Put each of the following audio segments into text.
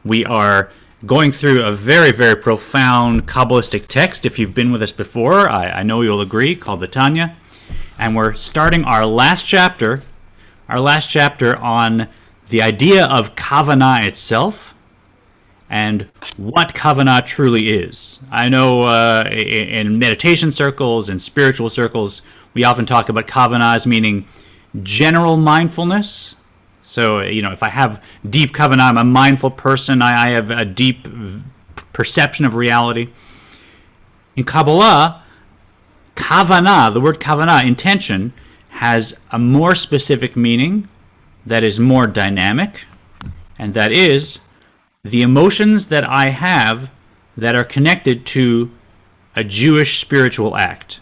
We are going through a very, very profound Kabbalistic text. If you've been with us before, I know you'll agree, called the Tanya. And we're starting our last chapter on the idea of Kavanah itself and what Kavanah truly is. I know in meditation circles and spiritual circles, we often talk about Kavanah as meaning general mindfulness. So, if I have deep Kavanah, I'm a mindful person, I have a deep perception of reality. In Kabbalah, Kavanah, the word Kavanah, intention, has a more specific meaning that is more dynamic, and that is the emotions that I have that are connected to a Jewish spiritual act.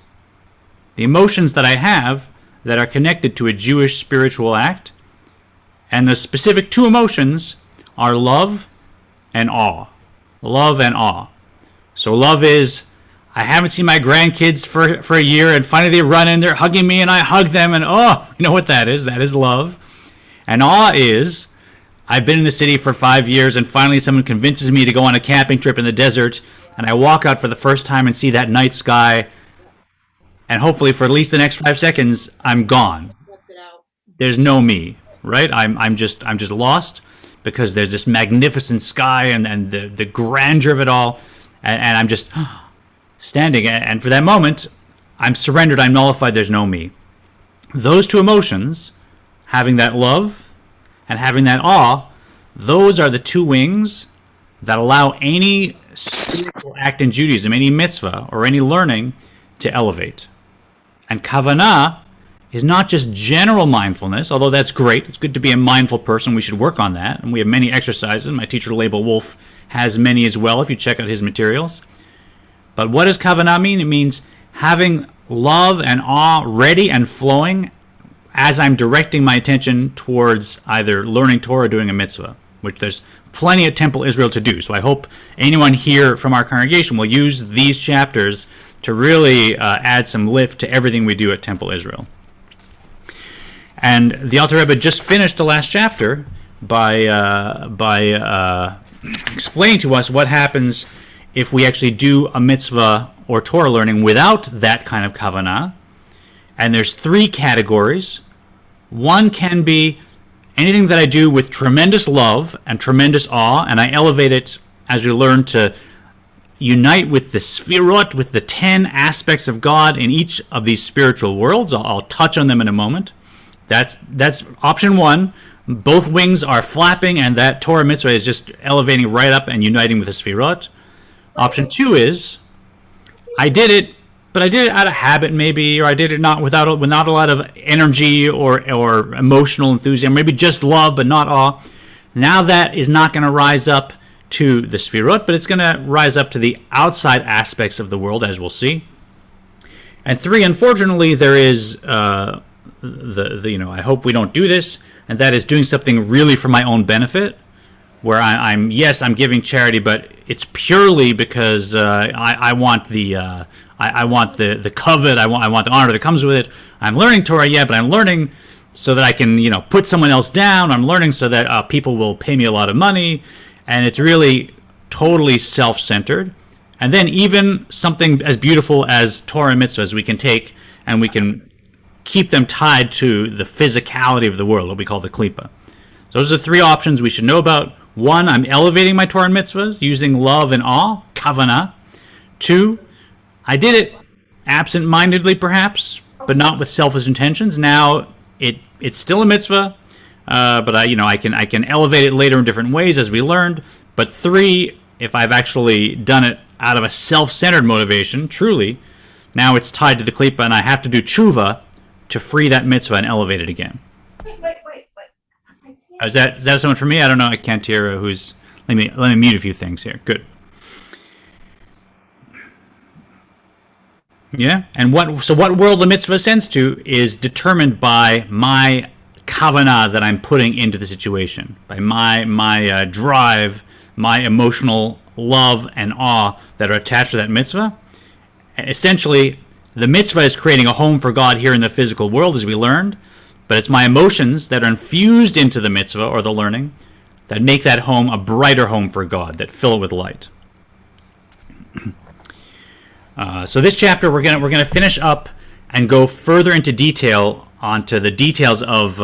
The emotions that I have that are connected to a Jewish spiritual act. And the specific two emotions are love and awe. Love and awe. So love is, I haven't seen my grandkids for a year, and finally they run in, they're hugging me, and I hug them, and you know what that is? That is love. And awe is, I've been in the city for 5 years, and finally someone convinces me to go on a camping trip in the desert, and I walk out for the first time and see that night sky, and hopefully for at least the next 5 seconds, I'm gone. There's no me. Right, I'm just lost because there's this magnificent sky and the grandeur of it all, and I'm just standing. And for that moment, I'm surrendered. I'm nullified. There's no me. Those two emotions, having that love and having that awe, those are the two wings that allow any spiritual act in Judaism, any mitzvah or any learning, to elevate. And Kavanah is not just general mindfulness, although that's great. It's good to be a mindful person. We should work on that. And we have many exercises. My teacher, Laibl Wolf, has many as well if you check out his materials. But what does Kavanah mean? It means having love and awe ready and flowing as I'm directing my attention towards either learning Torah or doing a mitzvah, which there's plenty at Temple Israel to do. So I hope anyone here from our congregation will use these chapters to really add some lift to everything we do at Temple Israel. And the Alter Rebbe just finished the last chapter by explaining to us what happens if we actually do a mitzvah or Torah learning without that kind of kavanah. And there's 3 categories. One can be anything that I do with tremendous love and tremendous awe, and I elevate it as we learn to unite with the sfirot, with the 10 aspects of God in each of these spiritual worlds. I'll touch on them in a moment. That's option 1. Both wings are flapping, and that Torah mitzvah is just elevating right up and uniting with the Sfirot. Option 2 is, I did it, but I did it out of habit maybe, or I did it not without a lot of energy or emotional enthusiasm, maybe just love but not awe. Now that is not going to rise up to the Sfirot, but it's going to rise up to the outside aspects of the world, as we'll see. And 3, unfortunately, there is I hope we don't do this, and that is doing something really for my own benefit, where I'm giving charity, but it's purely because I want the kavod, I want the honor that comes with it. I'm learning Torah, but I'm learning so that I can put someone else down. I'm learning so that people will pay me a lot of money, and it's really totally self-centered. And then even something as beautiful as Torah and mitzvahs we can take and we can keep them tied to the physicality of the world, what we call the klipa. So those are 3 options we should know about. 1, I'm elevating my Torah and mitzvahs using love and awe, kavanah. 2, I did it absent-mindedly perhaps, but not with selfish intentions. Now it's still a mitzvah, but I can elevate it later in different ways as we learned. But 3, if I've actually done it out of a self-centered motivation, truly, now it's tied to the klipa, and I have to do tshuva to free that mitzvah and elevate it again. Wait. Is that someone for me? I don't know. I can't hear who's. Let me mute a few things here. Good. Yeah, and what world the mitzvah ascends to is determined by my kavanah that I'm putting into the situation, by my drive, my emotional love and awe that are attached to that mitzvah. Essentially, the mitzvah is creating a home for God here in the physical world, as we learned, but it's my emotions that are infused into the mitzvah or the learning that make that home a brighter home for God, that fill it with light. So this chapter, we're gonna finish up and go further into detail onto the details of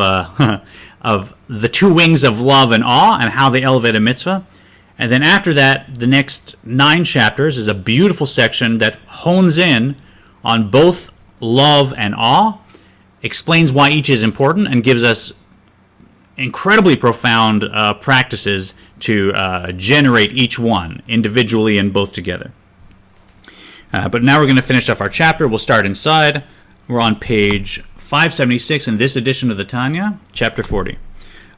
of the two wings of love and awe and how they elevate a mitzvah. And then after that, the next 9 chapters is a beautiful section that hones in on both love and awe, explains why each is important, and gives us incredibly profound practices to generate each one individually and both together. But now we're going to finish off our chapter. We'll start inside. We're on page 576 in this edition of the Tanya, chapter 40.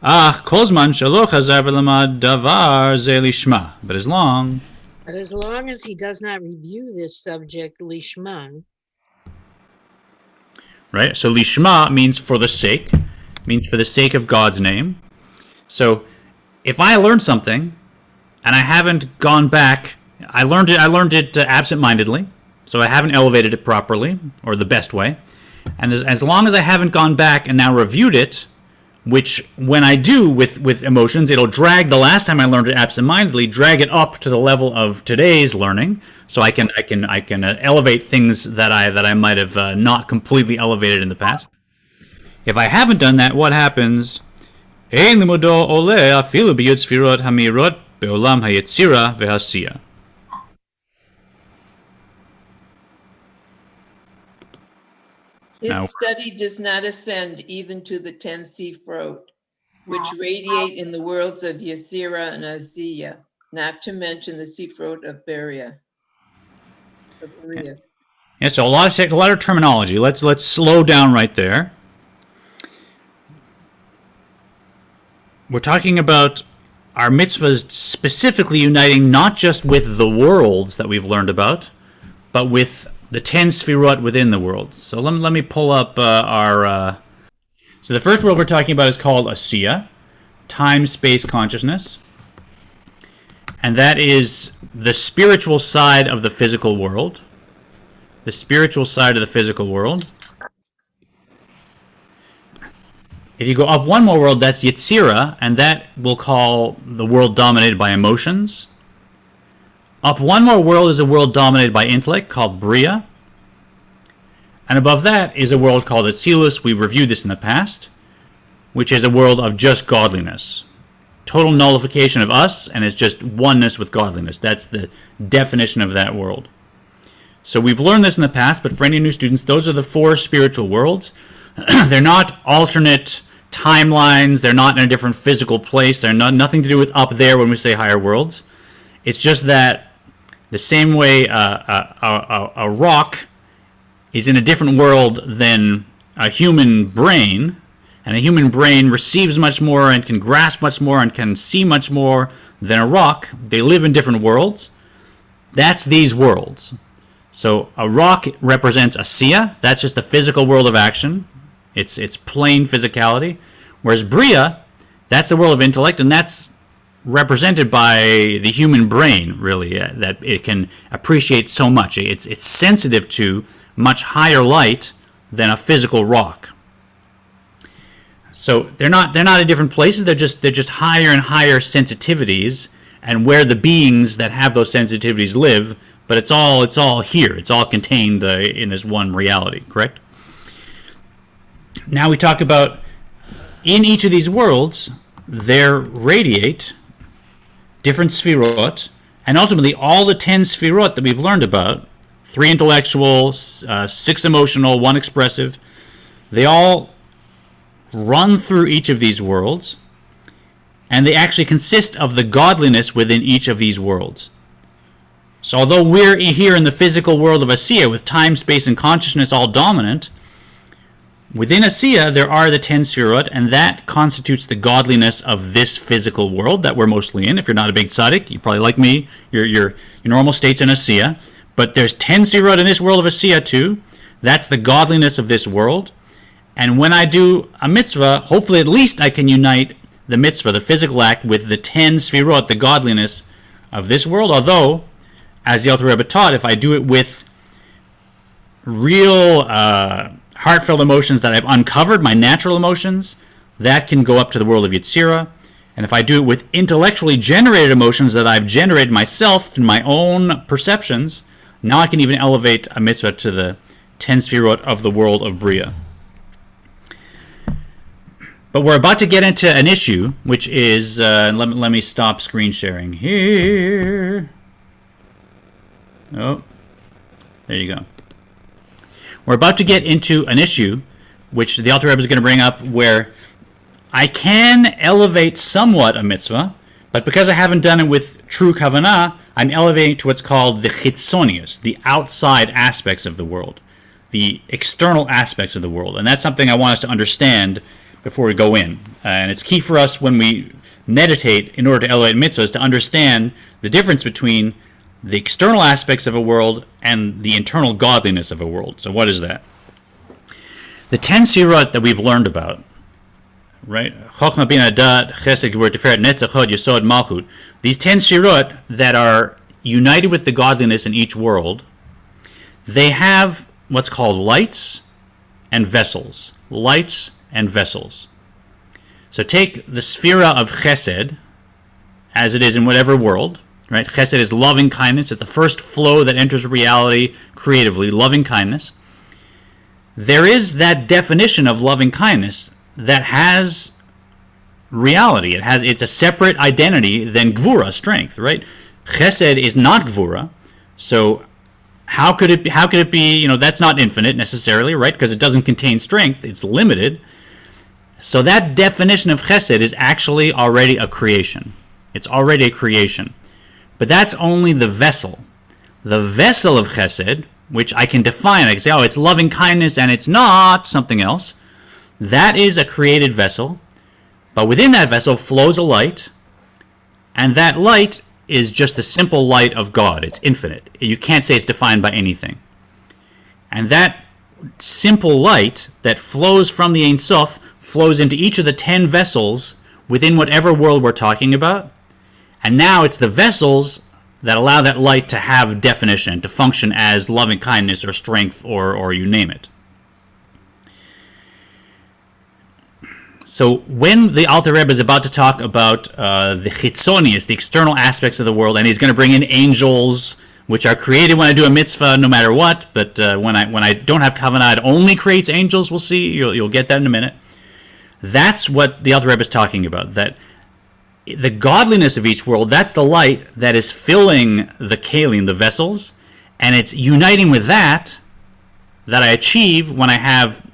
Kozman shelo chazar v'lamad davar ze lishma. But as long as he does not review this subject lishma. Right? So lishma means for the sake, means for the sake of God's name. So if I learned something and I haven't gone back, I learned it absent-mindedly, so I haven't elevated it properly or the best way. And as long as I haven't gone back and now reviewed it, which when I do with emotions, it'll drag the last time I learned it absent-mindedly, drag it up to the level of today's learning, so I can elevate things that I might have not completely elevated in the past. If I haven't done that, what happens? Ein limudo ole afilu biyud sfirot hamirot beolam hayetzira vehasiya. His study does not ascend even to the 10 Sifrot, which radiate in the worlds of Yetzirah and Aziyah, not to mention the Sifrot of Beria. Yeah, so a lot of terminology. Let's slow down right there. We're talking about our mitzvahs specifically uniting not just with the worlds that we've learned about, but with the 10 Sfirot within the worlds. So let me pull up our... So the first world we're talking about is called Asiya, time, space, consciousness. And that is the spiritual side of the physical world. The spiritual side of the physical world. If you go up one more world, that's Yetzirah, and that we'll call the world dominated by emotions. Up one more world is a world dominated by intellect called Bria. And above that is a world called Atzilus. We've reviewed this in the past, which is a world of just godliness. Total nullification of us, and it's just oneness with godliness. That's the definition of that world. So we've learned this in the past, but for any new students, those are the 4 spiritual worlds. They're not alternate timelines. They're not in a different physical place. They're nothing to do with up there when we say higher worlds. It's just that the same way a rock is in a different world than a human brain, and a human brain receives much more and can grasp much more and can see much more than a rock. They live in different worlds. That's these worlds. So a rock represents Asiya. That's just the physical world of action. It's plain physicality. Whereas Bria, that's the world of intellect, and that's represented by the human brain, really, that it can appreciate so much. It's sensitive to much higher light than a physical rock. So they're not in different places. They're just higher and higher sensitivities, and where the beings that have those sensitivities live. But it's all here. It's all contained in this one reality. Correct? Now we talk about in each of these worlds, there radiate different sfirot, and ultimately all the 10 sfirot that we've learned about, 3 intellectual, 6 emotional, 1 expressive, they all run through each of these worlds, and they actually consist of the godliness within each of these worlds. So although we're here in the physical world of Asiya with time, space, and consciousness all dominant, within Asiya there are the 10 Sfirot, and that constitutes the godliness of this physical world that we're mostly in. If you're not a big tzaddik, you probably like me, your normal state's in Asiya. But there's 10 Sfirot in this world of Asiya too. That's the godliness of this world. And when I do a mitzvah, hopefully at least I can unite the mitzvah, the physical act, with the 10 Sfirot, the godliness of this world. Although, as the Alter Rebbe taught, if I do it with real heartfelt emotions that I've uncovered, my natural emotions, that can go up to the world of Yetzirah. And if I do it with intellectually generated emotions that I've generated myself through my own perceptions, now I can even elevate a mitzvah to the 10 sfirot of the world of Bria. But we're about to get into an issue, which is, let me stop screen sharing here. Oh, there you go. We're about to get into an issue, which the Alter Rebbe is going to bring up, where I can elevate somewhat a mitzvah, but because I haven't done it with true Kavanah, I'm elevating to what's called the chitzonius, the outside aspects of the world, the external aspects of the world. And that's something I want us to understand before we go in. And it's key for us when we meditate in order to elevate mitzvahs to understand the difference between the external aspects of a world and the internal godliness of a world. So what is that? The 10 sfirot that we've learned about, right? Chochmah, Bina, Dat, Chesed, Gevurah, Tiferet, Netzach, Hod, Yesod, Malchut. These 10 sfirot that are united with the godliness in each world, they have what's called lights and vessels. Lights and vessels. So take the sphera of Chesed, as it is in whatever world, right? Chesed is loving kindness. It's the first flow that enters reality creatively, loving kindness. There is that definition of loving kindness that has reality. It's a separate identity than Gvura, strength, right? Chesed is not Gvura, so how could it be, that's not infinite necessarily, right? Because it doesn't contain strength, it's limited. So that definition of Chesed is actually already a creation. It's already a creation. But that's only the vessel. The vessel of Chesed, which I can define, I can say, oh, it's loving kindness and it's not something else. That is a created vessel. But within that vessel flows a light, and that light is just the simple light of God. It's infinite. You can't say it's defined by anything. And that simple light that flows from the Ein Sof flows into each of the 10 vessels within whatever world we're talking about. And now it's the vessels that allow that light to have definition, to function as loving kindness or strength or you name it. So when the Alter Rebbe is about to talk about the chitzonius, the external aspects of the world, and he's going to bring in angels, which are created when I do a mitzvah no matter what, but when I don't have Kavanah, it only creates angels, we'll see, you'll get that in a minute. That's what the Alter Rebbe is talking about, that the godliness of each world, that's the light that is filling the kalim, the vessels, and it's uniting with that I achieve when I have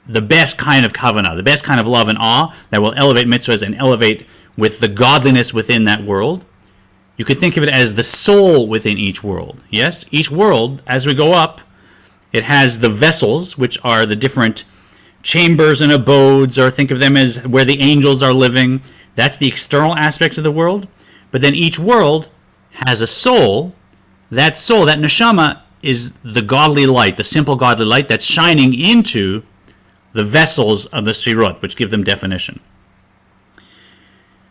the best kind of kavanah, the best kind of love and awe that will elevate mitzvahs and elevate with the godliness within that world. You could think of it as the soul within each world. Yes? Each world, as we go up, it has the vessels, which are the different chambers and abodes, or think of them as where the angels are living. That's the external aspects of the world. But then each world has a soul. That soul, that neshama, is the godly light, the simple godly light that's shining into the vessels of the sfirot, which give them definition.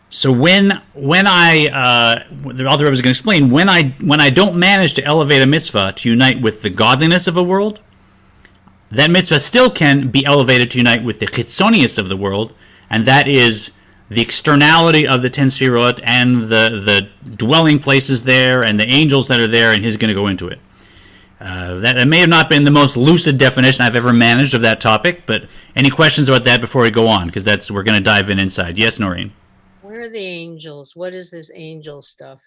So when the Alter Rebbe is going to explain, when I don't manage to elevate a mitzvah to unite with the godliness of a world, that mitzvah still can be elevated to unite with the chitzonius of the world, and that is the externality of the 10 sfirot and the dwelling places there and the angels that are there, and he's going to go into it. That may have not been the most lucid definition I've ever managed of that topic, but any questions about that before we go on? Because we're going to dive in inside. Yes, Noreen? Where are the angels? What is this angel stuff?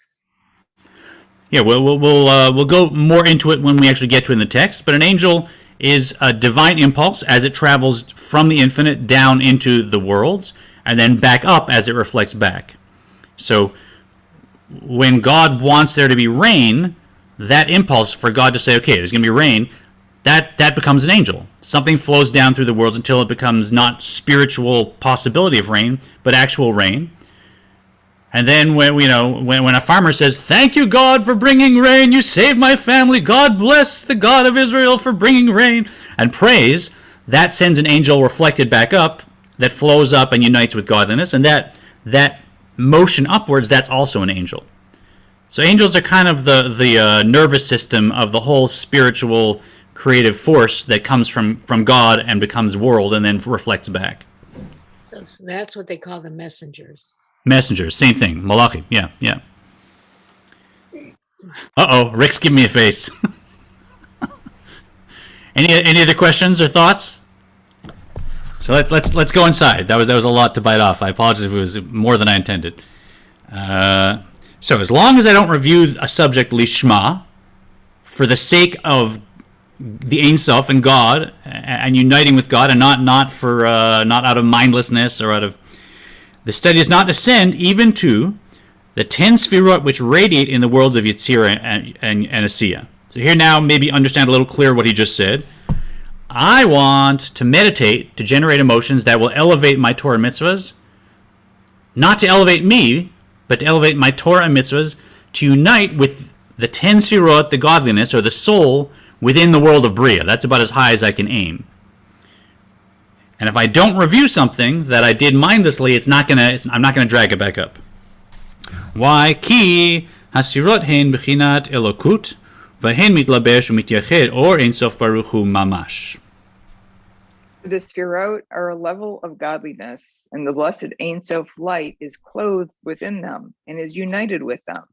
Yeah, we'll go more into it when we actually get to it in the text, but an angel is a divine impulse as it travels from the infinite down into the worlds, and then back up as it reflects back. So when God wants there to be rain, that impulse for God to say, okay, there's going to be rain, that becomes an angel. Something flows down through the worlds until it becomes not spiritual possibility of rain, but actual rain. And then when a farmer says, "Thank you, God, for bringing rain. You saved my family. God bless the God of Israel for bringing rain," and praise, that sends an angel reflected back up that flows up and unites with godliness. And that motion upwards, that's also an angel. So angels are kind of the nervous system of the whole spiritual creative force that comes from God and becomes world and then reflects back. So that's what they call the messengers. Messengers, same thing. Malachim, yeah, yeah. Uh-oh, Rick's giving me a face. Any other questions or thoughts? So let's go inside. That was a lot to bite off. I apologize if it was more than I intended. So as long as I don't review a subject lishma, for the sake of the Ein Sof and God and uniting with God, and not out of mindlessness or out of, the study does not ascend even to the 10 Sfirot which radiate in the worlds of Yetzirah and Asiya. So here now, maybe understand a little clearer what he just said. I want to meditate to generate emotions that will elevate my Torah mitzvahs, not to elevate me, but to elevate my Torah and mitzvahs, to unite with the 10 Sfirot, the godliness, or the soul, within the world of Bria. That's about as high as I can aim. And if I don't review something that I did mindlessly, I'm not gonna drag it back up. Why? Ki hasfirot hen b'chinat elokut, v'hen mitlabesh u'mityached or Ein Sof Baruch Hu mamash. The Sfirot are a level of godliness, and the blessed Ein Sof light is clothed within them and is united with them.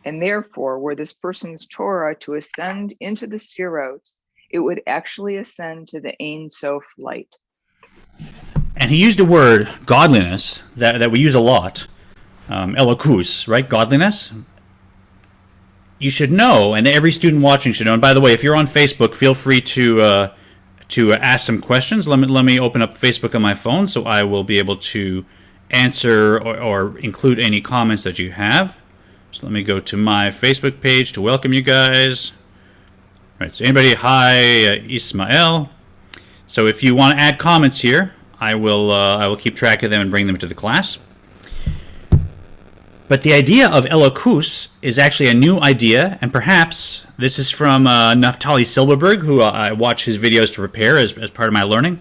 And therefore, were this person's Torah to ascend into the Sfirot, it would actually ascend to the Ein Sof light. And he used a word, godliness, that we use a lot. Elokus, right? Godliness. You should know, and every student watching should know. And by the way, if you're on Facebook, feel free to ask some questions. Let me open up Facebook on my phone, so I will be able to answer or include any comments that you have. So let me go to my Facebook page to welcome you guys. All right. So anybody, hi, Ismael. So if you want to add comments here, I will keep track of them and bring them to the class. But the idea of Elokus is actually a new idea, and perhaps this is from Naftali Silverberg, who I watch his videos to prepare as part of my learning,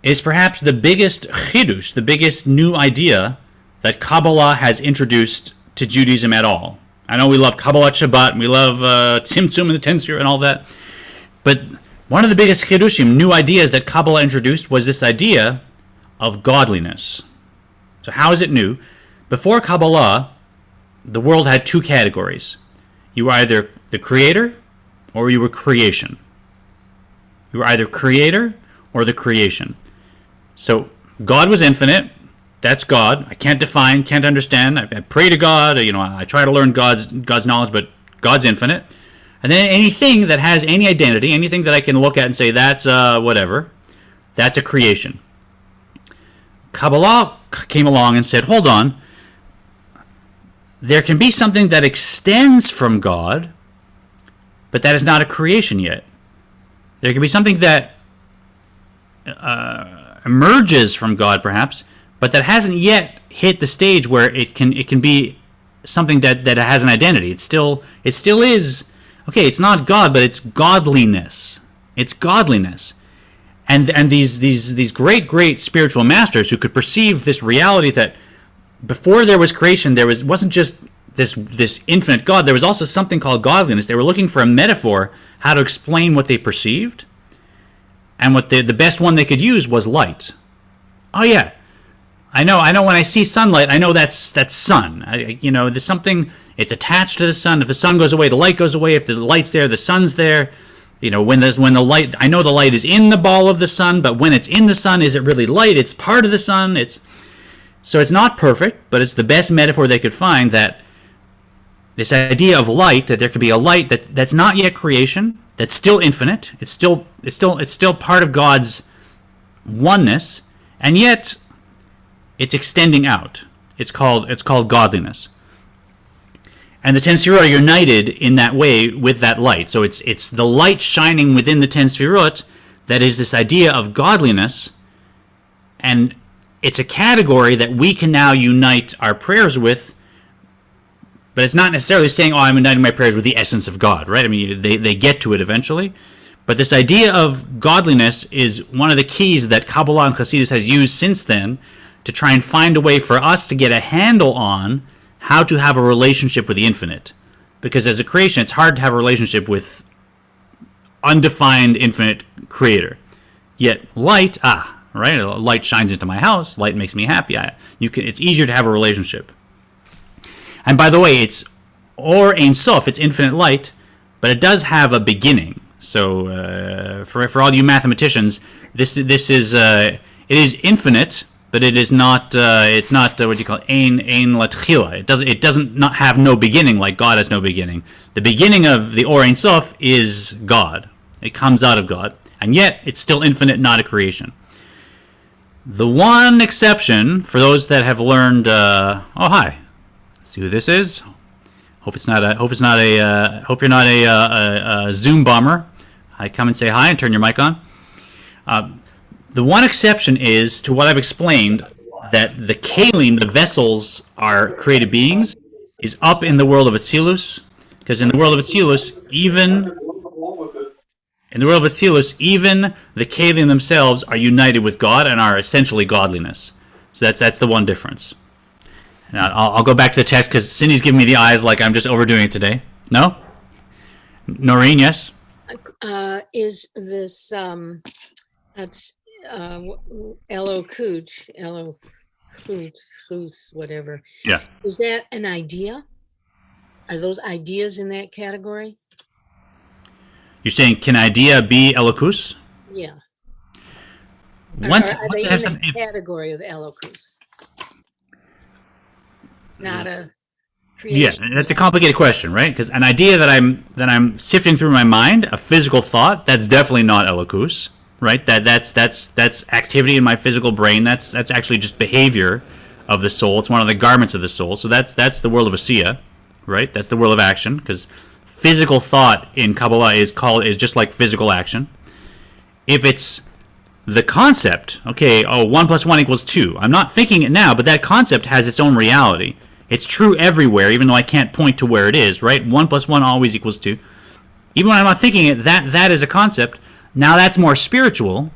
is perhaps the biggest chidush, the biggest new idea that Kabbalah has introduced to Judaism at all. I know we love Kabbalah Shabbat, and we love Tzimtzum and the 10 Sfirot and all that, but one of the biggest chidushim, new ideas that Kabbalah introduced, was this idea of godliness. So how is it new? Before Kabbalah, the world had two categories. You were either the creator or you were creation. You were either creator or the creation. So God was infinite. That's God. I can't define, can't understand. I pray to God. I try to learn God's knowledge, but God's infinite. And then anything that has any identity, anything that I can look at and say that's whatever, that's a creation. Kabbalah came along and said, hold on. There can be something that extends from God, but that is not a creation yet. There can be something that emerges from God, perhaps, but that hasn't yet hit the stage where it can be something that has an identity. It still is, okay, it's not God, but it's godliness. It's godliness. And these great spiritual masters who could perceive this reality that before there was creation, wasn't just this infinite God. There was also something called godliness. They were looking for a metaphor, how to explain what they perceived. And what the best one they could use was light. Oh yeah, I know. When I see sunlight, I know that's sun. There's something. It's attached to the sun. If the sun goes away, the light goes away. If the light's there, the sun's there. When the light, I know the light is in the ball of the sun, but when it's in the sun, is it really light? It's part of the sun. So it's not perfect, but it's the best metaphor they could find, that this idea of light, that there could be a light that's not yet creation, that's still infinite, it's still part of God's oneness, and yet it's extending out. It's called godliness. And the 10 Sfirot are united in that way with that light. So it's the light shining within the 10 Sfirot that is this idea of godliness, and it's a category that we can now unite our prayers with, but it's not necessarily saying, I'm uniting my prayers with the essence of God, right? I mean, they get to it eventually. But this idea of godliness is one of the keys that Kabbalah and Hasidus has used since then to try and find a way for us to get a handle on how to have a relationship with the infinite. Because as a creation, it's hard to have a relationship with undefined infinite creator. Yet light, right? Light shines into my house. Light makes me happy. It's easier to have a relationship. And by the way, it's Or Ein Sof. It's infinite light, but it does have a beginning. So for all you mathematicians, this is it is infinite, but it is not. It's not what do you call it? Ein latchila. It doesn't not have no beginning like God has no beginning. The beginning of the Or Ein Sof is God. It comes out of God, and yet it's still infinite, not a creation. The one exception for those that have learned. Oh hi, let's see who this is. Hope you're not a Zoom bomber. I come and say hi and turn your mic on. The one exception is to what I've explained, that the kalim, the vessels, are created beings, is up in the world of Atzilus, because in the world of Atzilus, even the kalim themselves are united with God and are essentially godliness. So that's the one difference. Now, I'll go back to the text because Cindy's giving me the eyes like I'm just overdoing it today. No? Noreen, yes? Is this, that's Elokut, whatever. Yeah. Is that an idea? Are those ideas in that category? You're saying, can idea be elokus? Yeah. Once are I they have in something, the category of elokus? Not a yeah, creation. that's a complicated question, right? Because an idea that I'm sifting through my mind, a physical thought, that's definitely not elokus, right? That's activity in my physical brain. That's actually just behavior of the soul. It's one of the garments of the soul. So that's the world of asiya, right? That's the world of action, because physical thought in Kabbalah is just like physical action. If it's the concept, okay, 1 + 1 = 2. I'm not thinking it now, but that concept has its own reality. It's true everywhere, even though I can't point to where it is, right? 1 + 1 always equals 2. Even when I'm not thinking it, that is a concept. Now that's more spiritual,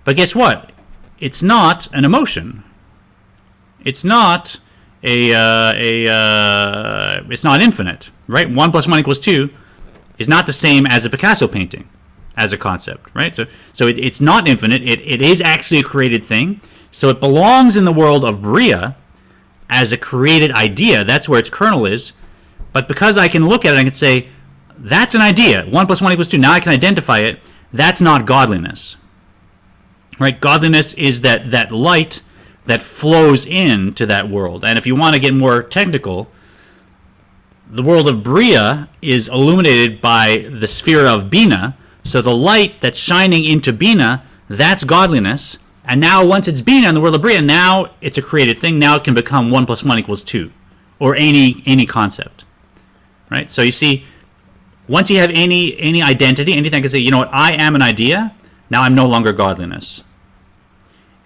but guess what? It's not an emotion. It's not it's not infinite, right? 1 + 1 = 2 is not the same as a Picasso painting as a concept, right? So it's not infinite. It is actually a created thing. So it belongs in the world of Bria as a created idea. That's where its kernel is. But because I can look at it, I can say, that's an idea. 1 + 1 = 2. Now I can identify it. That's not godliness, right? Godliness is that light that flows into that world. And if you want to get more technical, the world of Bria is illuminated by the sphere of Bina. So the light that's shining into Bina, that's godliness. And now once it's Bina in the world of Bria, now it's a created thing. Now it can become 1 + 1 = 2, or any concept, right? So you see, once you have any identity, anything, I can say, you know what, I am an idea. Now I'm no longer godliness.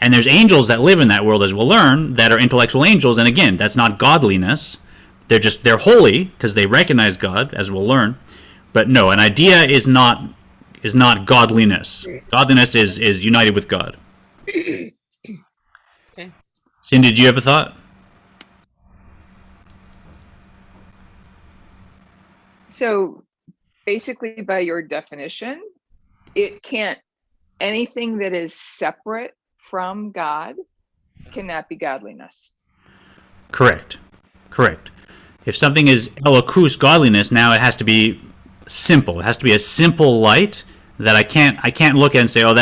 And there's angels that live in that world, as we'll learn, that are intellectual angels. And again, that's not godliness. They're holy because they recognize God, as we'll learn. But no, an idea is not godliness. Godliness is united with God. Okay. Cindy, did you have a thought? So basically, by your definition, anything that is separate from God cannot be godliness. Correct. If something is elokus, godliness, now it has to be simple. It has to be a simple light that I can't look at and say, oh,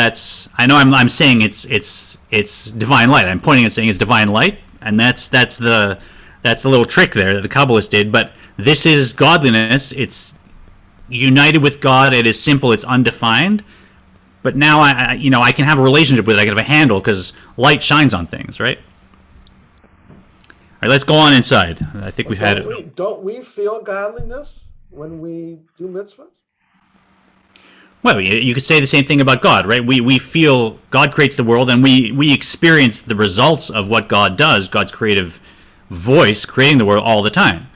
I know I'm saying it's divine light. I'm pointing and saying it's divine light, and that's the little trick there that the Kabbalists did. But this is godliness. It's united with God. It is simple. It's undefined. But now I can have a relationship with it. I can have a handle because light shines on things, right? All right, let's go on inside. I think we've had it. Don't we feel godliness when we do mitzvahs? Well, you could say the same thing about God, right? We feel God creates the world, and we experience the results of what God does, God's creative voice creating the world all the time.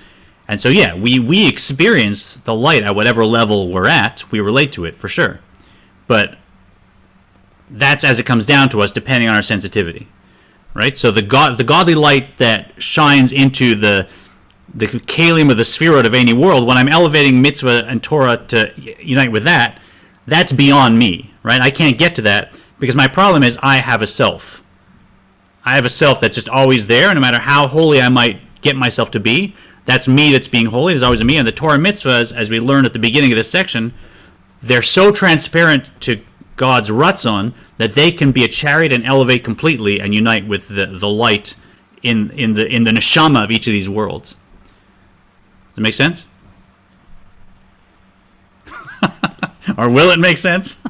And so, yeah, we experience the light at whatever level we're at. We relate to it, for sure. But that's as it comes down to us, depending on our sensitivity, right? So the godly light that shines into the kalim of the spherot of any world, when I'm elevating mitzvah and Torah to unite with that, that's beyond me, right? I can't get to that Because my problem is I have a self. I have a self that's just always there, and no matter how holy I might get myself to be, that's me that's being holy. There's always a me. And the Torah mitzvahs, as we learned at the beginning of this section, they're so transparent to God's Ratzon that they can be a chariot and elevate completely and unite with the light in the neshama of each of these worlds. Does it make sense? Or will it make sense?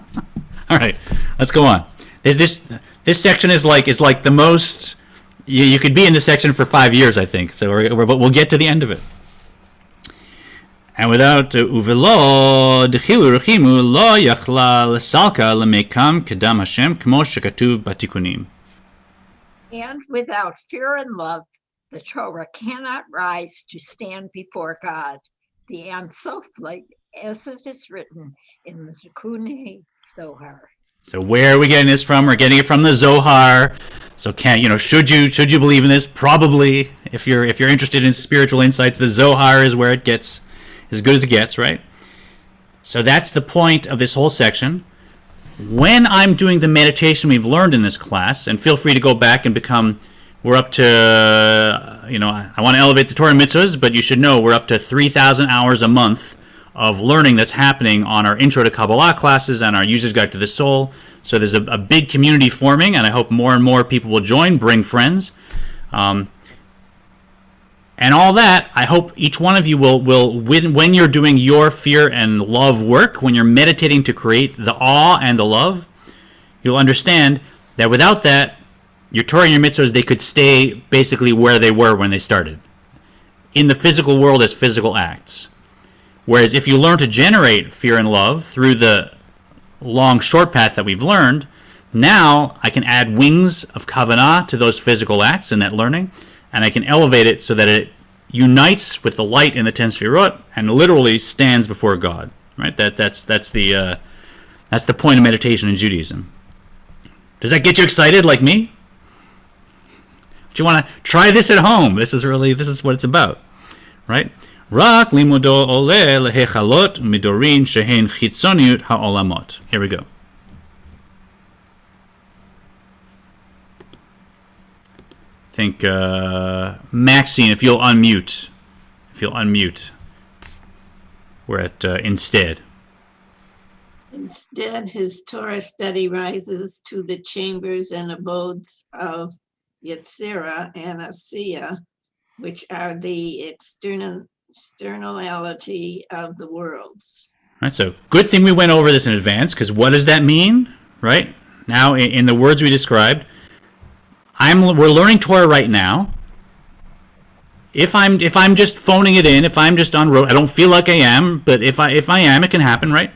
All right, let's go on. This section is like the most you could be in this section for 5 years, I think. So but we'll get to the end of it. And without uvelo dechilu rechimu lo yachla lesalka lemekam kedam Hashem kmo shekatuv batikunim. And without fear and love, the Torah cannot rise to stand before God, the Ein Sof light, as it is written in the Tikkun Zohar. So where are we getting this from? We're getting it from the Zohar. So should you believe in this? Probably. If you're interested in spiritual insights, the Zohar is where it gets as good as it gets, right? So that's the point of this whole section. When I'm doing the meditation we've learned in this class, and feel free to go back and we're up to, I want to elevate the Torah mitzvahs, but you should know we're up to 3,000 hours a month of learning that's happening on our Intro to Kabbalah classes and our User's Guide to the Soul. So there's a big community forming, and I hope more and more people will join, bring friends. And all that, I hope each one of you will when you're doing your fear and love work, when you're meditating to create the awe and the love, you'll understand that without that, your Torah and your mitzvahs, they could stay basically where they were when they started, in the physical world as physical acts. Whereas if you learn to generate fear and love through the long short path that we've learned, now I can add wings of Kavanah to those physical acts in that learning, and I can elevate it so that it unites with the light in the 10 Sefirot and literally stands before God. Right? That's the point of meditation in Judaism. Does that get you excited like me? Do you want to try this at home? This is what it's about, right? Rak limudo ole lehechalot midorin shehen chitzoniut haolamot. Here we go. I think Maxine, if you'll unmute. We're at instead. Instead, his Torah study rises to the chambers and abodes of Yetzirah and Asiya, which are the externality of the worlds. All right, so good thing we went over this in advance, because what does that mean? Right? Now, in the words we described, we're learning Torah right now. If I'm just phoning it in, if I'm just on road, I don't feel like I am, but if I am, it can happen, right?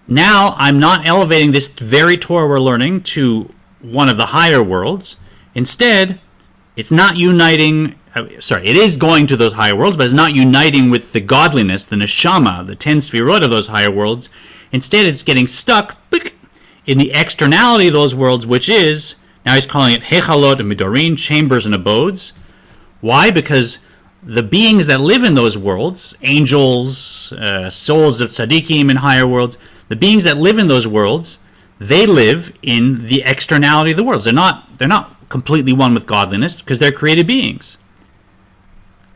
Now I'm not elevating this very Torah we're learning to one of the higher worlds. Instead, it's not uniting. It is going to those higher worlds, but it's not uniting with the godliness, the neshama, the 10 sefirot of those higher worlds. Instead, it's getting stuck in the externality of those worlds, which is, now he's calling it hechalot and midorin, chambers and abodes. Why? Because the beings that live in those worlds, angels, souls of tzaddikim in higher worlds, the beings that live in those worlds, they live in the externality of the worlds. They're not completely one with godliness because they're created beings.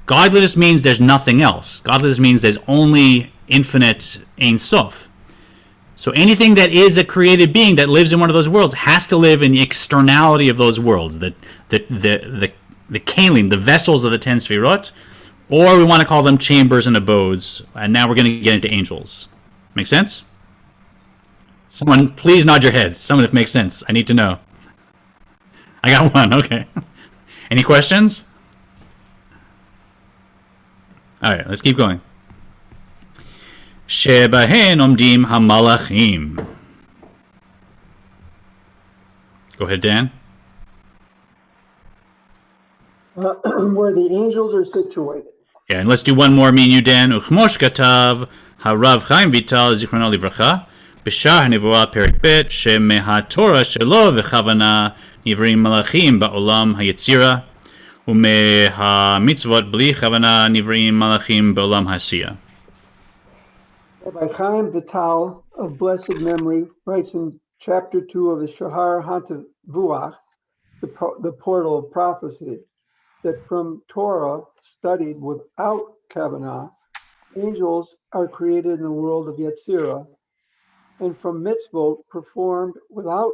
Godliness means there's nothing else. Godliness means there's only infinite Ein Sof. So anything that is a created being that lives in one of those worlds has to live in the externality of those worlds, the kalim, the vessels of the 10 sefirot, or we want to call them chambers and abodes. And now we're going to get into angels. Make sense? Someone, please nod your head. Someone, if it makes sense. I need to know. I got one. Okay. Any questions? All right, let's keep going. Shebahen omdim hamalachim. Go ahead, Dan. Where the angels are situated. Yeah, and let's do one more, me and you, Dan. Uchmosh katav harav Chaim Vital zichrono livracha b'shah nevuah perik bet shemeha Torah shelo v'chavana nivrim malachim ba'olam hayetzira umeha mitzvot bli chavana nivrim malachim ba'olam hasiya. Rabbi Chaim Vital of blessed memory writes in chapter 2 of the Shahar Hantavuach, the portal of prophecy, that from Torah studied without Kavanah, angels are created in the world of Yetzirah, and from mitzvot performed without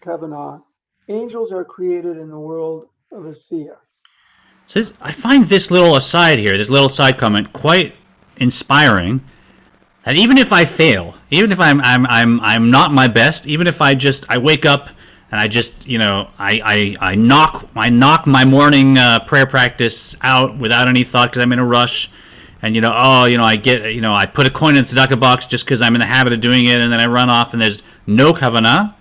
Kavanah, angels are created in the world of Asiya. So I find this little aside here, this little side comment, quite inspiring. That even if I fail, even if I'm not my best, even if I wake up and I just I knock my morning prayer practice out without any thought because I'm in a rush, and I put a coin in the tzedakah box just because I'm in the habit of doing it, and then I run off and there's no kavanah.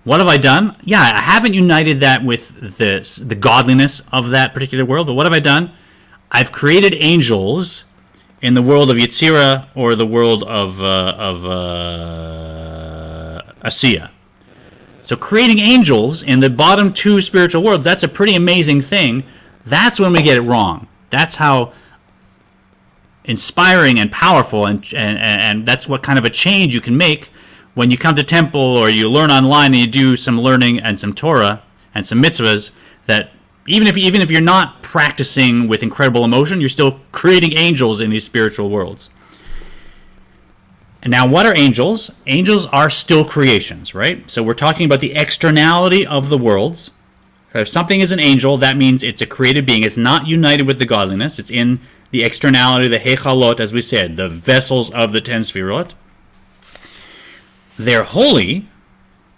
What have I done? Yeah, I haven't united that with the godliness of that particular world, but what have I done? I've created angels in the world of Yetzirah or the world of Asiya. So creating angels in the bottom two spiritual worlds, that's a pretty amazing thing. That's when we get it wrong. That's how inspiring and powerful, and that's what kind of a change you can make when you come to temple or you learn online and you do some learning and some Torah and some mitzvahs, that even if you're not practicing with incredible emotion, you're still creating angels in these spiritual worlds. And now, what are angels? Angels are still creations, right? So we're talking about the externality of the worlds. If something is an angel, that means it's a created being. It's not united with the godliness. It's in the externality, the hechalot, as we said, the vessels of the 10 sefirot. They're holy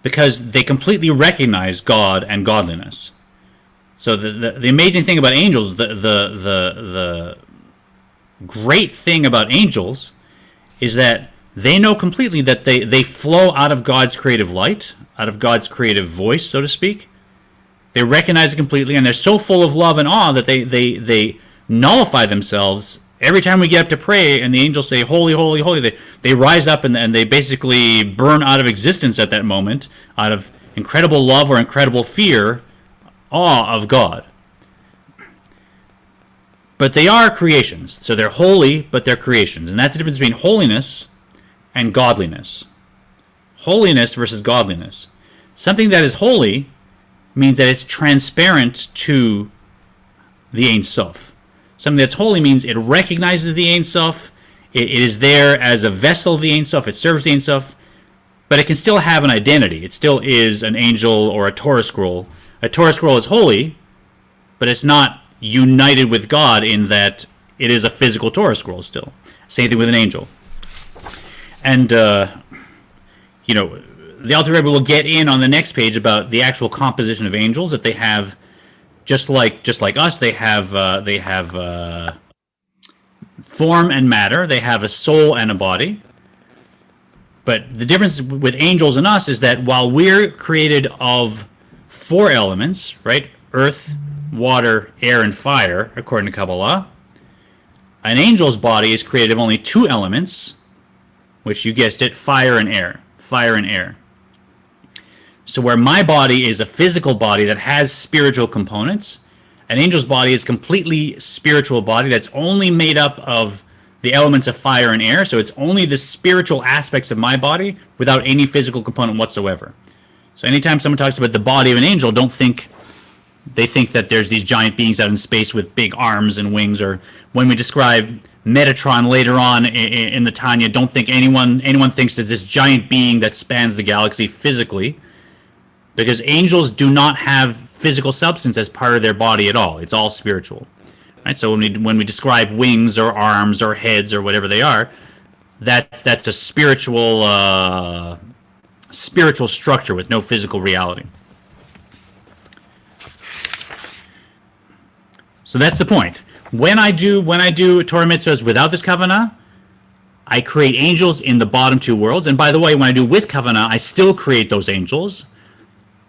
because they completely recognize God and godliness. So the amazing thing about angels, the great thing about angels is that they know completely that they flow out of God's creative light, out of God's creative voice, so to speak. They recognize it completely, and they're so full of love and awe that they nullify themselves. Every time we get up to pray and the angels say, holy, holy, holy, they rise up and they basically burn out of existence at that moment, out of incredible love or incredible fear, awe of God. But they are creations. So they're holy, but they're creations. And that's the difference between holiness and godliness. Holiness versus godliness. Something that is holy means that it's transparent to the Ein Sof. Something that's holy means it recognizes the Ein Sof. It is there as a vessel of the Ein Sof. It serves the Ein Sof. But it can still have an identity. It still is an angel or a Torah scroll. A Torah scroll is holy, but it's not united with God in that it is a physical Torah scroll still. Same thing with an angel. And, the Alter Rebbe will get in on the next page about the actual composition of angels, that they have, just like us, they have form and matter. They have a soul and a body. But the difference with angels and us is that while we're created of 4 elements, right? Earth, water, air, and fire, according to Kabbalah. An angel's body is created of only 2 elements, which you guessed it, fire and air. Fire and air. So where my body is a physical body that has spiritual components, an angel's body is a completely spiritual body that's only made up of the elements of fire and air, so it's only the spiritual aspects of my body without any physical component whatsoever. So anytime someone talks about the body of an angel, they think that there's these giant beings out in space with big arms and wings, or when we describe Metatron later on in the Tanya, don't think anyone thinks there's this giant being that spans the galaxy physically, because angels do not have physical substance as part of their body at all. It's all spiritual. Right? So when we describe wings or arms or heads or whatever they are, that's a spiritual structure with no physical reality. So that's the point. When I do Torah mitzvahs without this kavanah, I create angels in the bottom 2 worlds. And by the way, when I do with kavanah, I still create those angels.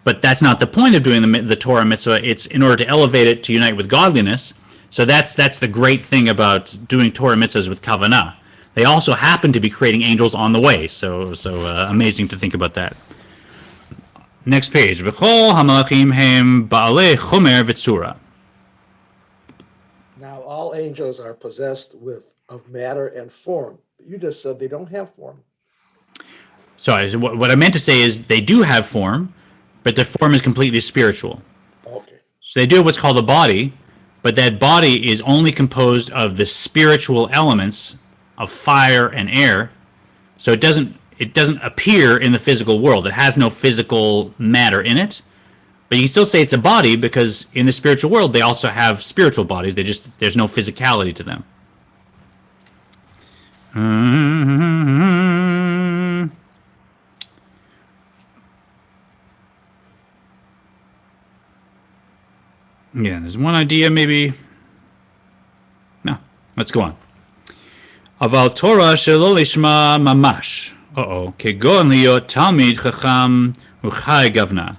But that's not the point of doing the Torah mitzvah. It's in order to elevate it to unite with godliness. So that's the great thing about doing Torah mitzvahs with kavanah. They also happen to be creating angels on the way. So amazing to think about that. Next page. V'chol hamalachim hem ba'alei chomer v'tzura. Now, all angels are possessed of matter and form. You just said they don't have form. Sorry, so what I meant to say is they do have form, but their form is completely spiritual. Okay. So they do have what's called a body, but that body is only composed of the spiritual elements of fire and air. So it doesn't appear in the physical world. It has no physical matter in it. But you can still say it's a body because in the spiritual world they also have spiritual bodies. There's no physicality to them. Yeah, there's one idea maybe. No, let's go on. Aval Torah shelo lishma mamash. כגון להיות תלמיד חכם וחי גוונה.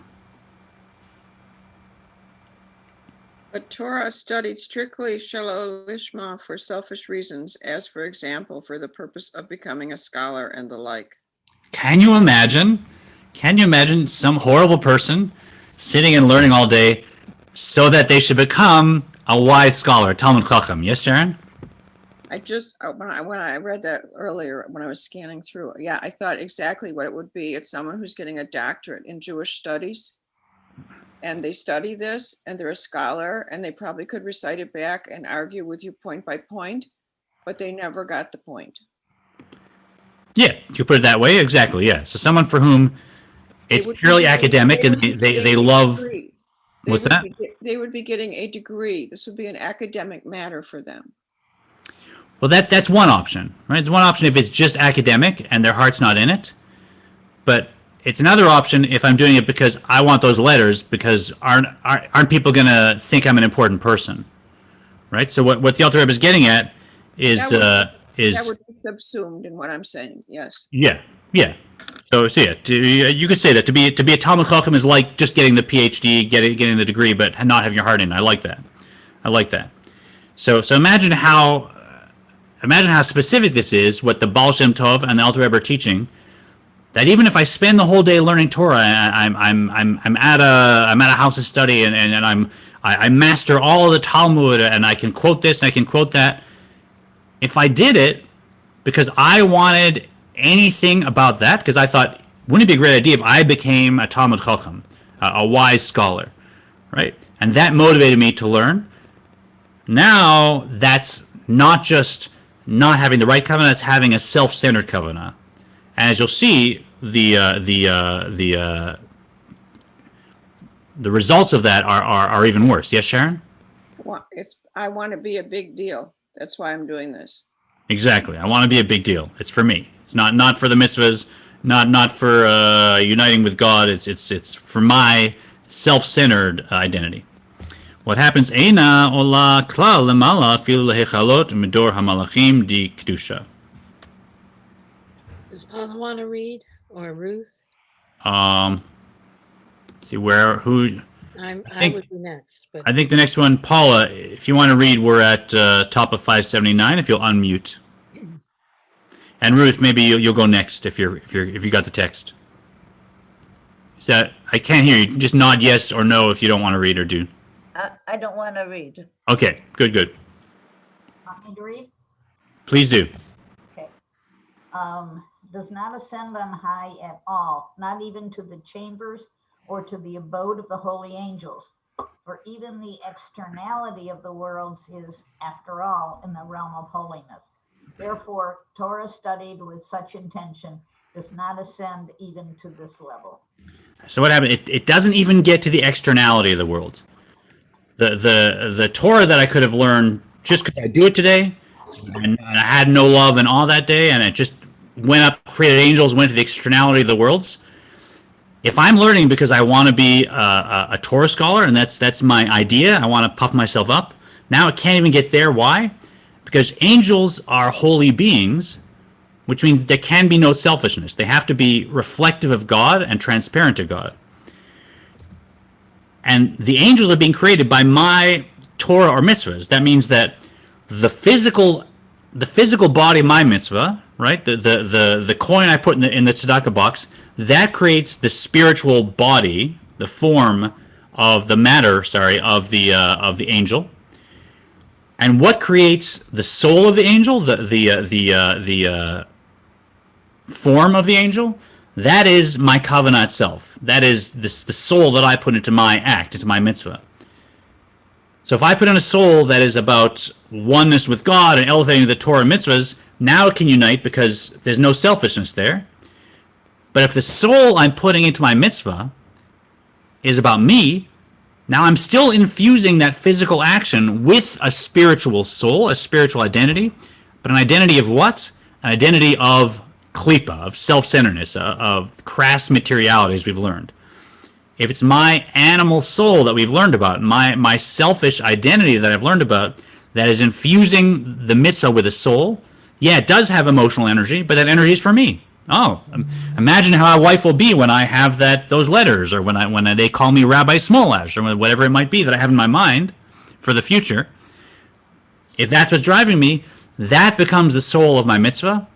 But Torah studied strictly shelo lishma for selfish reasons, as for example, for the purpose of becoming a scholar and the like. Can you imagine? Can you imagine some horrible person sitting and learning all day so that they should become a wise scholar, Talmud Chacham? Yes, JLearn? I just, when I read that earlier, when I was scanning through, yeah, I thought exactly what it would be. It's someone who's getting a doctorate in Jewish studies, and they study this, and they're a scholar, and they probably could recite it back and argue with you point by point, but they never got the point. Yeah, you put it that way, exactly, yeah. So someone for whom it's purely academic and they love... What's that? They would be getting a degree. This would be an academic matter for them. Well, that's one option, right? It's one option if it's just academic and their heart's not in it. But it's another option if I'm doing it because I want those letters, because aren't people going to think I'm an important person, right? So what the Alter Rebbe is getting at is that would be subsumed in what I'm saying. Yes. Yeah. So yeah, you could say that to be a Talmud Chacham is like just getting the PhD, getting the degree, but not having your heart in. I like that. So imagine how specific this is, what the Baal Shem Tov and the Alter Rebbe are teaching, that even if I spend the whole day learning Torah, and I'm at a house of study, and I master all of the Talmud, and I can quote this and I can quote that. If I did it because I wanted anything about that, because I thought, wouldn't it be a great idea if I became a Talmud Chacham, a wise scholar, right? And that motivated me to learn. Now that's not just not having the right kavanah, it's having a self-centered kavanah. As you'll see, the results of that are even worse. Yes, Sharon? Well, I want to be a big deal. That's why I'm doing this. Exactly. I want to be a big deal. It's for me. It's not for the mitzvahs, not for uniting with God. It's for my self-centered identity. What happens? Eina ola klal lemala fil lehechalot midor hamalachim di kedusha. Does Paula want to read, or Ruth? See who. I would be next. But I think the next one, Paula. If you want to read, we're at top of 579. If you'll unmute. And Ruth, maybe you'll go next if you got the text. Is that I can't hear you. Just nod yes or no if you don't want to read or do. I don't want to read. Okay, good. Want me to read? Please do. Okay. Does not ascend on high at all, not even to the chambers or to the abode of the holy angels. For even the externality of the worlds is, after all, in the realm of holiness. Therefore, Torah studied with such intention does not ascend even to this level. So what happened? It doesn't even get to the externality of the world. The Torah that I could have learned just because I do it today, and I had no love and all that day, and it just went up, created angels, went to the externality of the worlds. If I'm learning because I want to be a Torah scholar, and that's my idea, I want to puff myself up, now it can't even get there. Why? Because angels are holy beings, which means there can be no selfishness. They have to be reflective of God and transparent to God. And the angels are being created by my Torah or mitzvahs. That means that the physical body of my mitzvah, right? The coin I put in the tzedakah box, that creates the spiritual body, the form of the matter, of the angel. And what creates the soul of the angel, the form of the angel? that is my Kavanah itself. That is the soul that I put into my act, into my mitzvah. So if I put in a soul that is about oneness with God and elevating the Torah and mitzvahs, now it can unite because there's no selfishness there. But if the soul I'm putting into my mitzvah is about me, now I'm still infusing that physical action with a spiritual soul, a spiritual identity. But an identity of what? An identity of klipa, of self-centeredness, of crass materiality, as we've learned. If it's my animal soul that we've learned about, my selfish identity that I've learned about, that is infusing the mitzvah with a soul, yeah, it does have emotional energy, but that energy is for me. Oh, imagine how a wife will be when I have those letters, or when they call me Rabbi Smolash, or whatever it might be that I have in my mind for the future. If that's what's driving me, that becomes the soul of my mitzvah,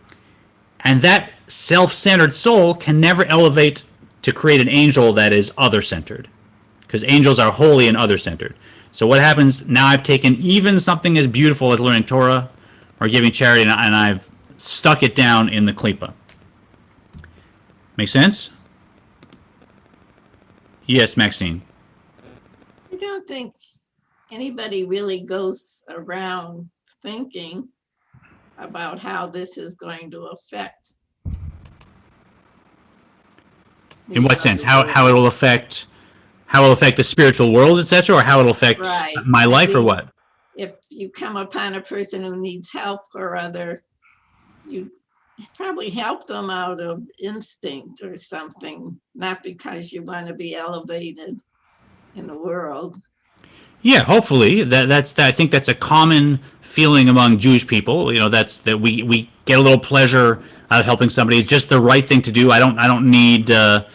and that self-centered soul can never elevate to create an angel that is other-centered, because angels are holy and other-centered. So what happens now? I've taken even something as beautiful as learning Torah or giving charity, and I've stuck it down in the klipa. Make sense? Yes, Maxine. I don't think anybody really goes around thinking about how this is going to affect. In what sense? How it will affect the spiritual world, etc., or how it will affect my life, or what? If you come upon a person who needs help or other, you probably help them out of instinct or something, not because you want to be elevated in the world. Yeah, hopefully I think that's a common feeling among Jewish people. That we get a little pleasure out of helping somebody. It's just the right thing to do. I don't need a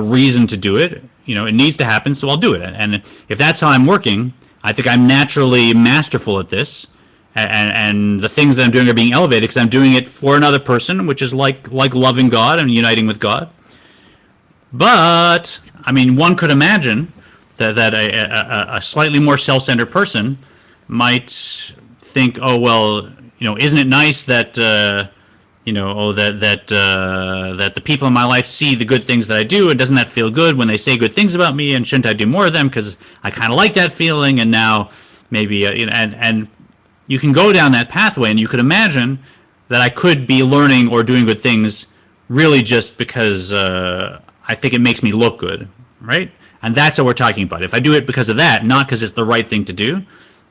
reason to do it. It needs to happen, so I'll do it. And if that's how I'm working, I think I'm naturally masterful at this. And the things that I'm doing are being elevated because I'm doing it for another person, which is like loving God and uniting with God. But I mean, one could imagine that a slightly more self-centered person might think, oh well, isn't it nice that that the people in my life see the good things that I do, and doesn't that feel good when they say good things about me? And shouldn't I do more of them because I kind of like that feeling? And now maybe and you can go down that pathway, and you could imagine that I could be learning or doing good things really just because I think it makes me look good, right? And that's what we're talking about. If I do it because of that, not because it's the right thing to do,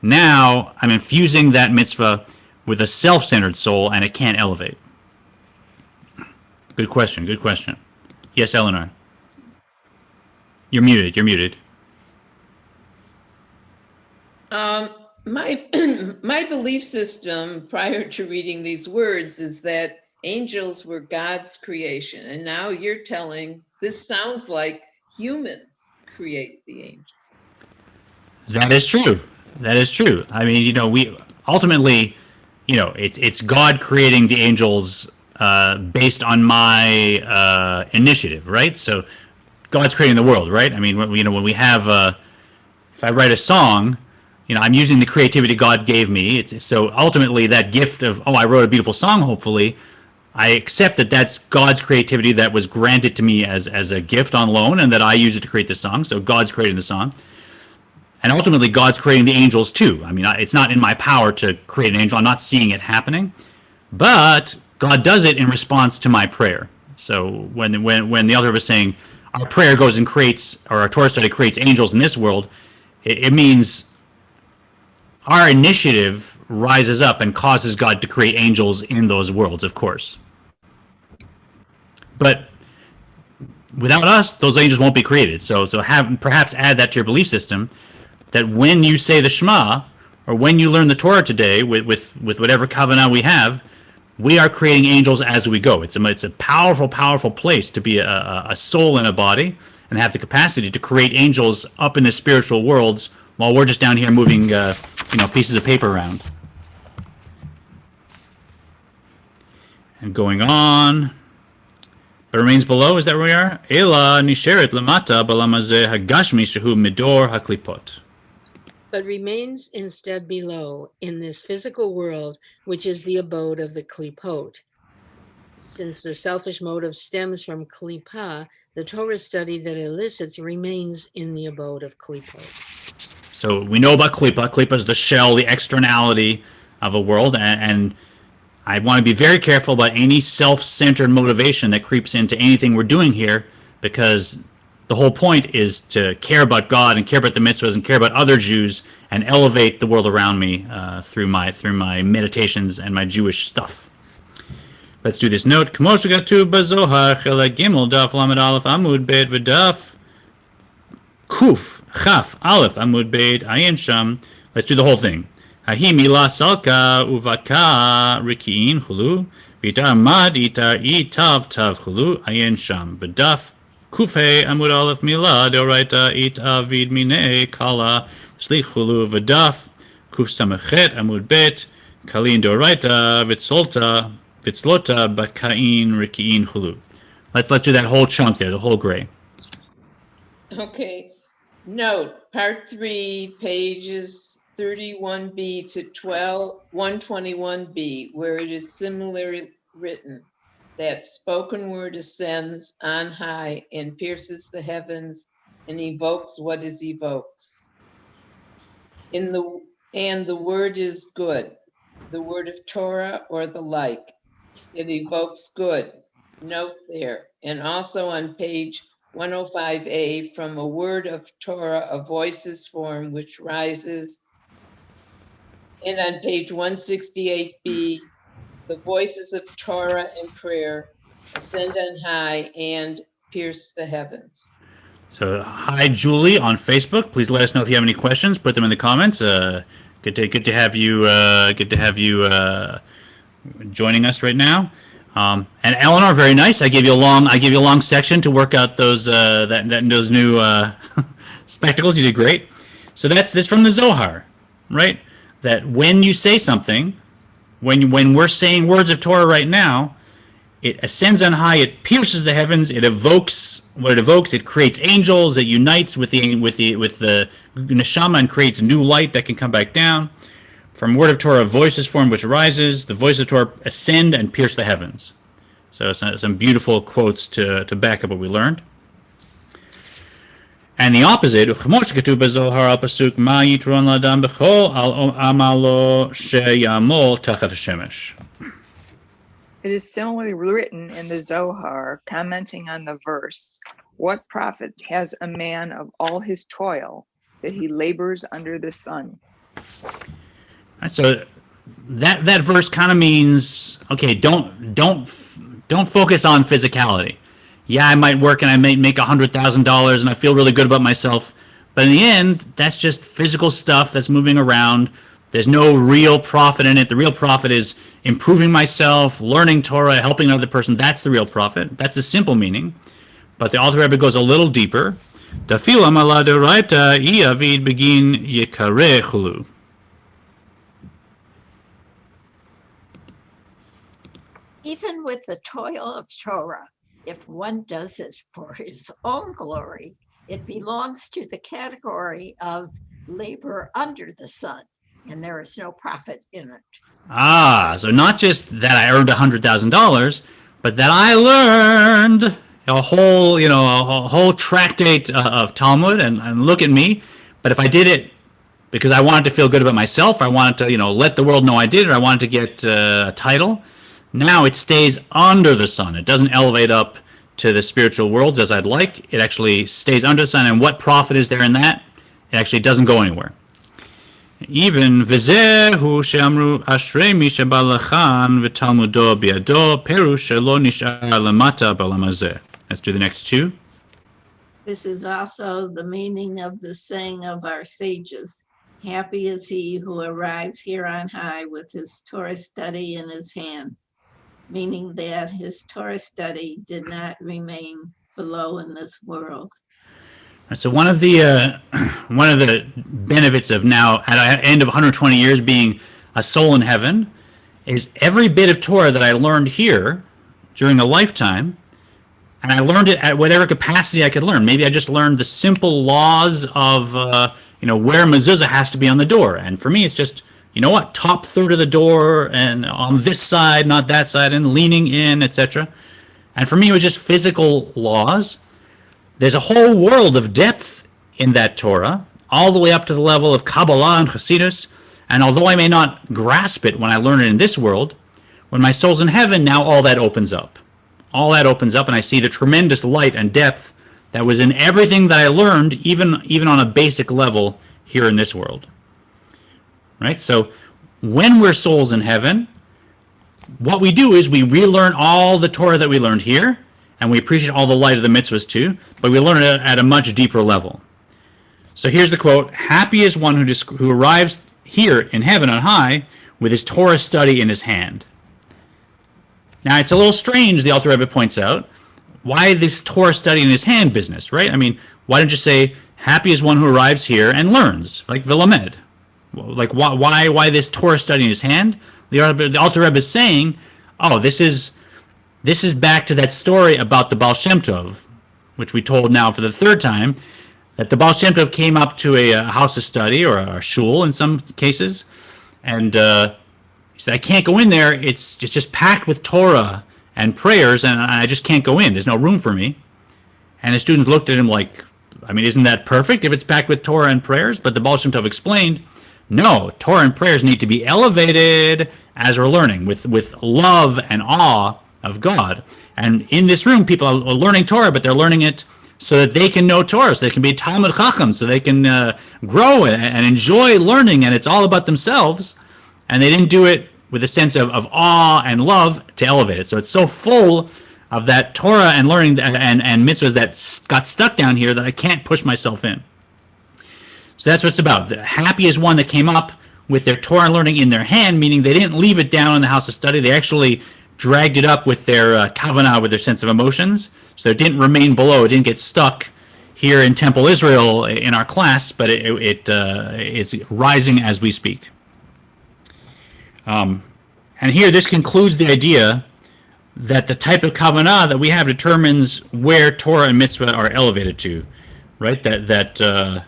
now I'm infusing that mitzvah with a self-centered soul, and it can't elevate. Good question. Good question. Yes, Eleanor. You're muted. My belief system prior to reading these words is that angels were God's creation. And now you're telling, this sounds like humans create the angels. That is true. I mean, we ultimately, it's God creating the angels based on my initiative, right? So God's creating the world, right? I mean, when we have, if I write a song, I'm using the creativity God gave me. So ultimately that gift of, I wrote a beautiful song, hopefully, I accept that that's God's creativity that was granted to me as a gift on loan, and that I use it to create the song. So God's creating the song. And ultimately, God's creating the angels too. I mean, it's not in my power to create an angel. I'm not seeing it happening. But God does it in response to my prayer. So when the author was saying, our prayer goes and creates, or our Torah study creates angels in this world, it means our initiative rises up and causes God to create angels in those worlds, of course. But without us, those angels won't be created. So perhaps add that to your belief system, that when you say the Shema, or when you learn the Torah today with whatever Kavanah we have, we are creating angels as we go. It's a powerful, powerful place to be a soul in a body and have the capacity to create angels up in the spiritual worlds while we're just down here moving pieces of paper around. And going on. But remains below, is that where we are? Ela nisheret lamata balamazeh hagashmi shehu midor haklipot. But remains instead below in this physical world, which is the abode of the klipot. Since the selfish motive stems from klipa, the Torah study that elicits remains in the abode of klipa. So we know about klipa. Klipa is the shell, the externality of a world, and I want to be very careful about any self-centered motivation that creeps into anything we're doing here, because the whole point is to care about God and care about the mitzvahs and care about other Jews and elevate the world around me through my meditations and my Jewish stuff. Let's do this note. Kmo shekatuv bazohar chelek gimel daf lamed aleph amud bet v'daf kuf chaf aleph amud bet ayin sham. Let's do the whole thing. Hahi mila salka uvaka rikiin chulu v'itar mad itar itav tav chulu ayin sham v'daf kufhe amud aleph mila deoraita it avid mine kala slich chulu v'daf kuf samachet amud bet kalin deoraita v'tzolta Vitzlota bakain rikiin chulu. Let's do that whole chunk there, the whole gray. Okay. Note, part 3, pages 31b to 121b, where it is similarly written that spoken word ascends on high and pierces the heavens and evokes what is evokes. And the word is good, the word of Torah or the like. It evokes good. Note there. And also on page 105a, from a word of Torah, a voices form which rises. And on page 168b, the voices of Torah and prayer ascend on high and pierce the heavens. So, hi Julie on Facebook. Please let us know if you have any questions. Put them in the comments. Good to have you. Joining us right now, and Eleanor, very nice. I gave you a long section to work out those those new spectacles. You did great. So that's this from the Zohar, right? That when you say something, when we're saying words of Torah right now, it ascends on high, it pierces the heavens, it evokes what it evokes. It creates angels. It unites with the neshama and creates new light that can come back down. From word of Torah, voices form which rises. The voice of Torah ascend and pierce the heavens. So some beautiful quotes to back up what we learned. And the opposite, It is similarly written in the Zohar, commenting on the verse, "What profit has a man of all his toil that he labors under the sun?" Right, so that verse kind of means, okay, don't focus on physicality. Yeah, I might work and I might make $100,000 and I feel really good about myself, but in the end, that's just physical stuff that's moving around. There's no real profit in it. The real profit is improving myself, learning Torah, helping another person. That's the real profit. That's the simple meaning. But the Alter Rebbe goes a little deeper. Dafilam ala deoraita iavid begin yikare chulu. Even with the toil of Torah, if one does it for his own glory, it belongs to the category of labor under the sun, and there is no profit in it. So not just that I earned $100,000, but that I learned a whole tractate of Talmud, and look at me. But if I did it because I wanted to feel good about myself, I wanted to, let the world know I did it, or I wanted to get a title, now it stays under the sun. It doesn't elevate up to the spiritual worlds as I'd like. It actually stays under the sun, and what profit is there in that? It actually doesn't go anywhere. Even v'zehu she'amru ashrei mi sheba lachan v'talmudo biado perush shelo nish'ar lamata b'olam hazeh. Let's do the next two. This is also the meaning of the saying of our sages. Happy is he who arrives here on high with his Torah study in his hand, meaning that his Torah study did not remain below in this world. So one of the benefits of now at the end of 120 years being a soul in heaven is every bit of Torah that I learned here during a lifetime, and I learned it at whatever capacity I could learn. Maybe I just learned the simple laws of where mezuzah has to be on the door, and for me it's just you know what, top third of the door and on this side, not that side, and leaning in, etc. And for me, it was just physical laws. There's a whole world of depth in that Torah, all the way up to the level of Kabbalah and Hasidus. And although I may not grasp it when I learn it in this world, when my soul's in heaven, now all that opens up. All that opens up, and I see the tremendous light and depth that was in everything that I learned, even on a basic level here in this world. Right? So when we're souls in heaven, what we do is we relearn all the Torah that we learned here, and we appreciate all the light of the mitzvahs too, but we learn it at a much deeper level. So here's the quote: "Happy is one who arrives here in heaven on high with his Torah study in his hand." Now, it's a little strange, the Alter Rebbe points out, why this Torah study in his hand business, right? I mean, why don't you say, happy is one who arrives here and learns, like Vilamed? Like, why this Torah study in his hand? The Alter Rebbe is saying, oh, this is back to that story about the Baal Shem Tov, which we told now for the third time, that the Baal Shem Tov came up to a house of study, or a shul in some cases, and he said, I can't go in there. It's just packed with Torah and prayers, and I just can't go in. There's no room for me. And the students looked at him like, I mean, isn't that perfect if it's packed with Torah and prayers? But the Baal Shem Tov explained, no, Torah and prayers need to be elevated as we're learning, with love and awe of God. And in this room, people are learning Torah, but they're learning it so that they can know Torah, so they can be Talmud Chacham, so they can grow and enjoy learning, and it's all about themselves. And they didn't do it with a sense of awe and love to elevate it. So it's so full of that Torah and learning and mitzvahs that got stuck down here that I can't push myself in. So that's what it's about. The happy is one that came up with their Torah learning in their hand, meaning they didn't leave it down in the house of study. They actually dragged it up with their Kavanah, with their sense of emotions. So it didn't remain below. It didn't get stuck here in Temple Israel in our class, but it's rising as we speak. And here, this concludes the idea that the type of kavanah that we have determines where Torah and mitzvah are elevated to, right? That the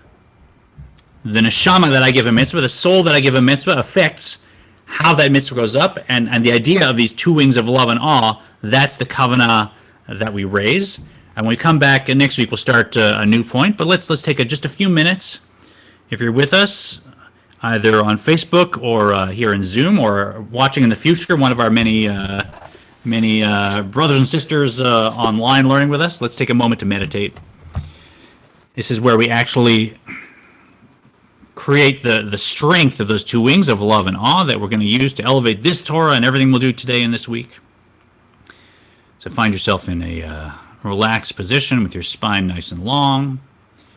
neshama that I give a mitzvah, the soul that I give a mitzvah, affects how that mitzvah goes up, and the idea of these two wings of love and awe, that's the kavanah that we raise. And when we come back next week, we'll start a new point. But let's take just a few minutes. If you're with us, either on Facebook or here in Zoom, or watching in the future, one of our many brothers and sisters online learning with us, let's take a moment to meditate. This is where we actually create the strength of those two wings of love and awe that we're going to use to elevate this Torah and everything we'll do today and this week. So find yourself in a relaxed position with your spine nice and long.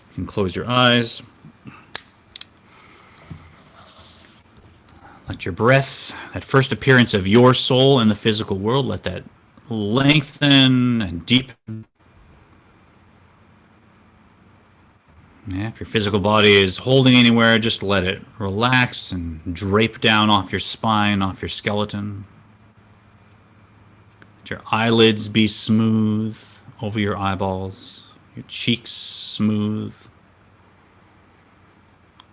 You can close your eyes. Let your breath, that first appearance of your soul in the physical world, let that lengthen and deepen. Yeah, if your physical body is holding anywhere, just let it relax and drape down off your spine, off your skeleton. Let your eyelids be smooth over your eyeballs, your cheeks smooth.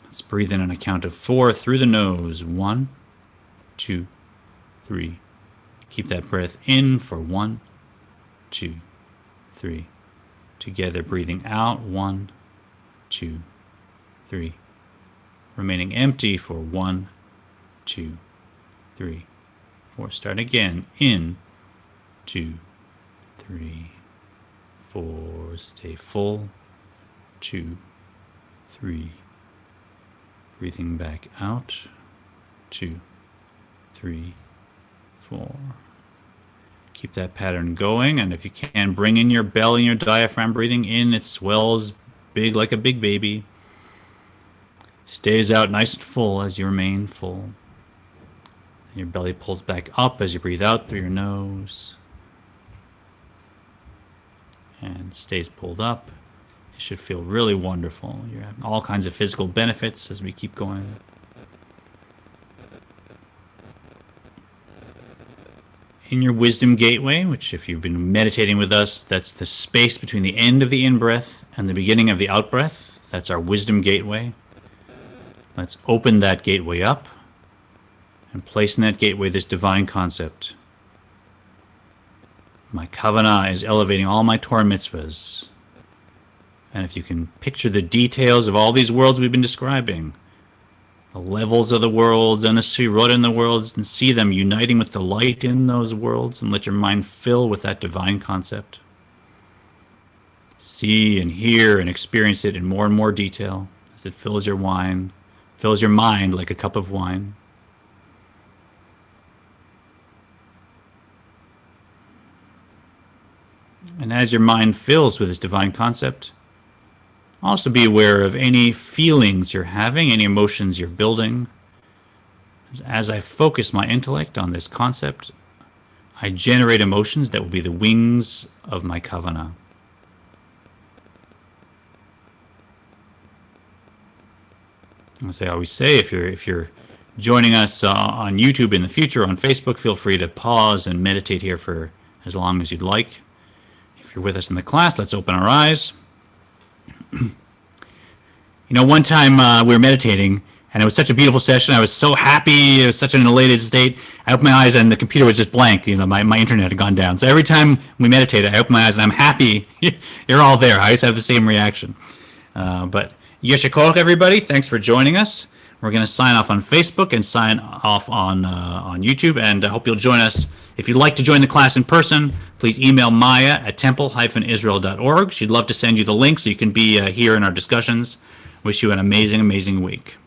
Let's breathe in on a count of 4 through the nose. 1, 2, 3. Keep that breath in for 1, 2, 3. Together, breathing out. 1, 2, 3. Remaining empty for 1, 2, 3, 4. Start again. In. 2, 3, 4. Stay full. 2, 3. Breathing back out. 2, 3, 4. Keep that pattern going, and if you can, bring in your belly and your diaphragm. Breathing in, it swells big like a big baby. Stays out nice and full as you remain full. And your belly pulls back up as you breathe out through your nose. And stays pulled up. It should feel really wonderful. You're having all kinds of physical benefits as we keep going. In your wisdom gateway, which if you've been meditating with us, that's the space between the end of the in-breath and the beginning of the out-breath. That's our wisdom gateway. Let's open that gateway up and place in that gateway this divine concept. My Kavanah is elevating all my Torah mitzvahs. And if you can picture the details of all these worlds we've been describing, the levels of the worlds and the sefirot in the worlds, and see them uniting with the light in those worlds, and let your mind fill with that divine concept. See and hear and experience it in more and more detail as it fills your mind like a cup of wine. And as your mind fills with this divine concept, also be aware of any feelings you're having, any emotions you're building. As I focus my intellect on this concept, I generate emotions that will be the wings of my Kavanah. As I always say, if you're joining us on YouTube in the future, on Facebook, feel free to pause and meditate here for as long as you'd like. If you're with us in the class, let's open our eyes. One time we were meditating, and it was such a beautiful session. I was so happy. It was such an elated state. I opened my eyes, and the computer was just blank. My internet had gone down. So every time we meditated, I opened my eyes, and I'm happy. You're all there. I always have the same reaction. But Yesha Koch, everybody. Thanks for joining us. We're going to sign off on Facebook and sign off on YouTube, and I hope you'll join us. If you'd like to join the class in person, please email Maya at temple-israel.org. She'd love to send you the link so you can be here in our discussions. Wish you an amazing, amazing week.